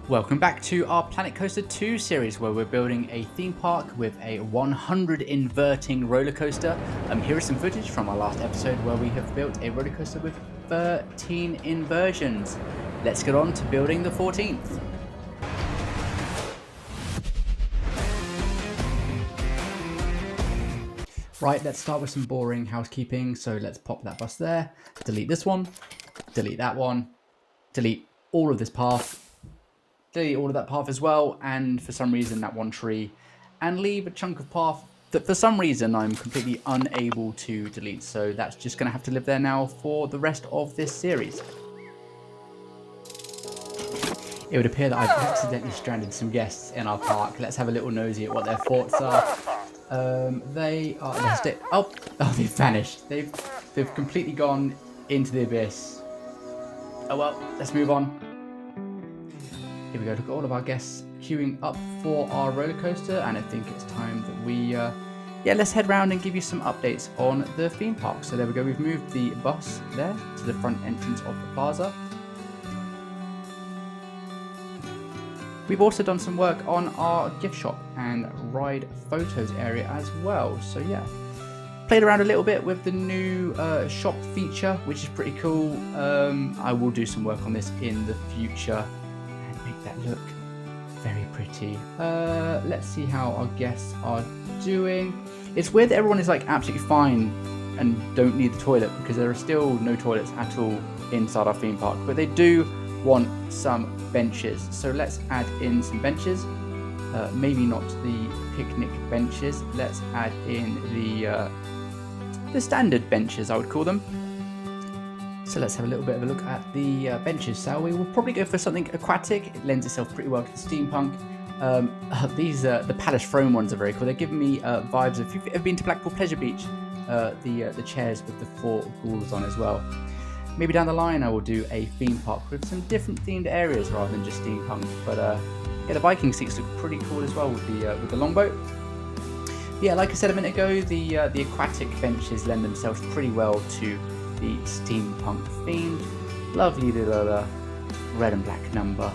Welcome back to our Planet Coaster 2 series where we're building a theme park with a 100 inverting roller coaster. Here is some footage from our last episode where we have built a roller coaster with 13 inversions. Let's get on to building the 14th. Right, let's start with some boring housekeeping. So let's pop that bus there, delete this one, delete that one, delete all of this path, delete all of that path as well, and for some reason that one tree, and leave a chunk of path that for some reason I'm completely unable to delete. So that's just going to have to live there now for the rest of this series. It would appear that I've accidentally stranded some guests in our park. Let's have a little nosy at what their thoughts are. They are they've vanished. They've completely gone into the abyss. Oh well, let's move on. Here we go. Look at all of our guests queuing up for our roller coaster, and I think it's time that we let's head round and give you some updates on the theme park. So there we go. We've moved the bus there to the front entrance of the plaza. We've also done some work on our gift shop and ride photos area as well. So yeah, played around a little bit with the new shop feature, which is pretty cool. I will do some work on this in the future and make that look very pretty. Let's see how our guests are doing. It's weird that everyone is like absolutely fine and don't need the toilet, because there are still no toilets at all inside our theme park, but they do want some benches. So let's add in some benches. Maybe not the picnic benches. Let's add in the standard benches, I would call them. So let's have a little bit of a look at the benches, shall we? We'll probably go for something aquatic. It lends itself pretty well to the steampunk. These the Palace Throne ones are very cool. They're giving me vibes of, if you've ever been to Blackpool Pleasure Beach, the chairs with the 4 ghouls on as well. Maybe down the line I will do a theme park with some different themed areas rather than just steampunk. But yeah, the Viking seats look pretty cool as well with the longboat. Yeah, like I said a minute ago, the aquatic benches lend themselves pretty well to the steampunk themed. Lovely little red and black number.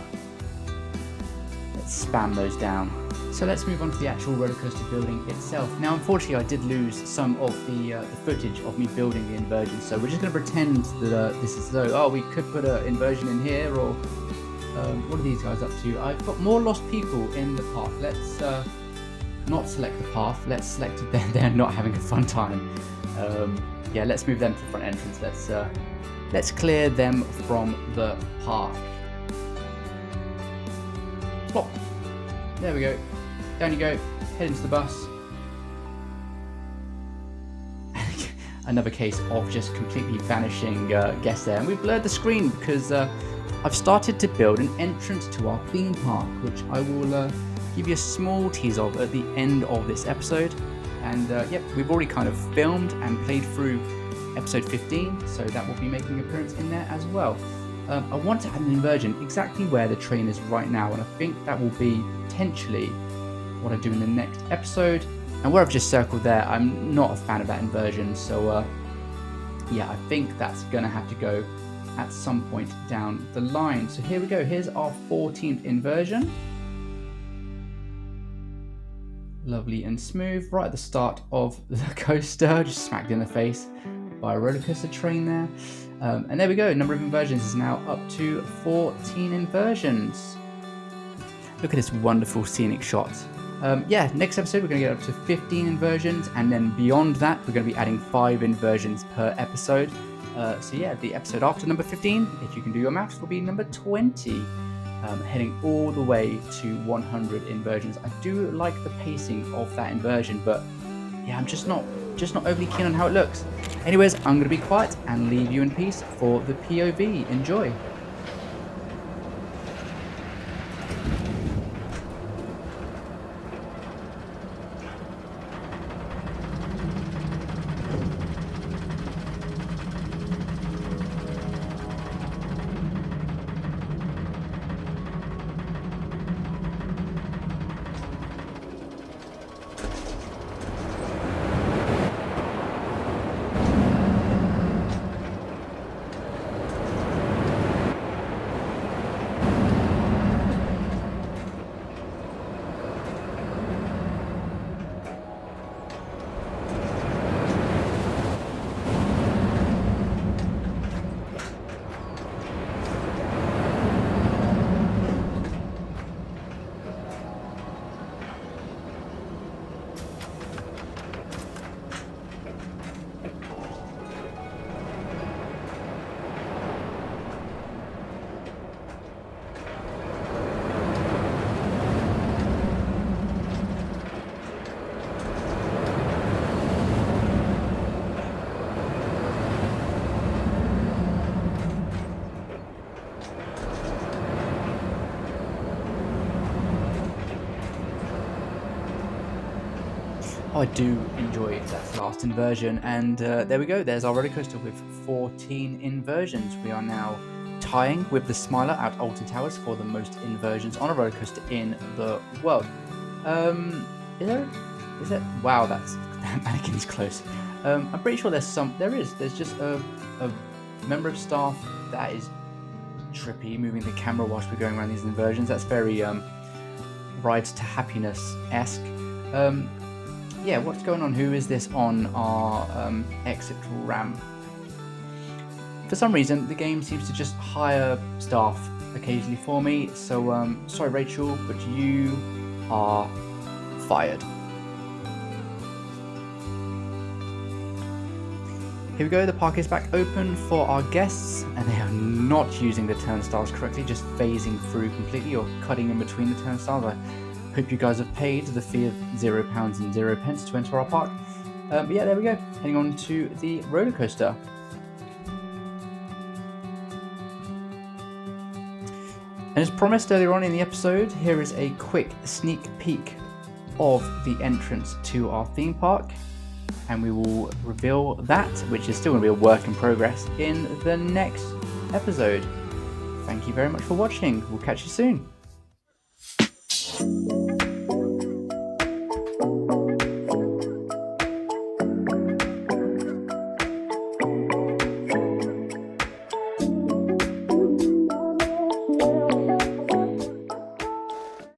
Let's spam those down. So let's move on to the actual roller coaster building itself. Now, unfortunately, I did lose some of the footage of me building the inversion, so we're just going to pretend that this is though, we could put an inversion in here, or what are these guys up to? I've got more lost people in the park. Let's not select the path. Let's select it. They're not having a fun time. Yeah, let's move them to the front entrance. Let's clear them from the park. Plop. There we go. Down you go, head into the bus. Another case of just completely vanishing guests there. And we've blurred the screen because I've started to build an entrance to our theme park, which I will give you a small tease of at the end of this episode. And yep, we've already kind of filmed and played through episode 15, so that will be making an appearance in there as well. I want to add an inversion exactly where the train is right now, and I think that will be potentially what I do in the next episode. And where I've just circled there, I'm not a fan of that inversion, so yeah, I think that's gonna have to go at some point down the line. So here we go, here's our 14th inversion. Lovely and smooth, right at the start of the coaster, just smacked in the face by a roller coaster train there. And there we go, number of inversions is now up to 14 inversions. Look at this wonderful scenic shot. Yeah, next episode we're going to get up to 15 inversions, and then beyond that we're going to be adding 5 inversions per episode. So yeah, the episode after number 15, if you can do your maths, will be number 20. Heading all the way to 100 inversions. I do like the pacing of that inversion, but yeah, I'm just not overly keen on how it looks. Anyways, I'm going to be quiet and leave you in peace for the POV. Enjoy. I do enjoy that last inversion, and there we go. There's our roller coaster with 14 inversions. We are now tying with the Smiler at Alton Towers for the most inversions on a roller coaster in the world. Is there? Wow, that mannequin's close. I'm pretty sure there's just a member of staff that is trippy, moving the camera whilst we're going around these inversions. That's very Ride to Happiness-esque. Yeah, what's going on? Who is this on our exit ramp? For some reason, the game seems to just hire staff occasionally for me. So, sorry, Rachel, but you are fired. Here we go, the park is back open for our guests, and they are not using the turnstiles correctly, just phasing through completely or cutting in between the turnstiles. I hope you guys have paid the fee of £0 and 0 pence to enter our park. But yeah, there we go, heading on to the roller coaster. And as promised earlier on in the episode, here is a quick sneak peek of the entrance to our theme park. And we will reveal that, which is still going to be a work in progress, in the next episode. Thank you very much for watching. We'll catch you soon.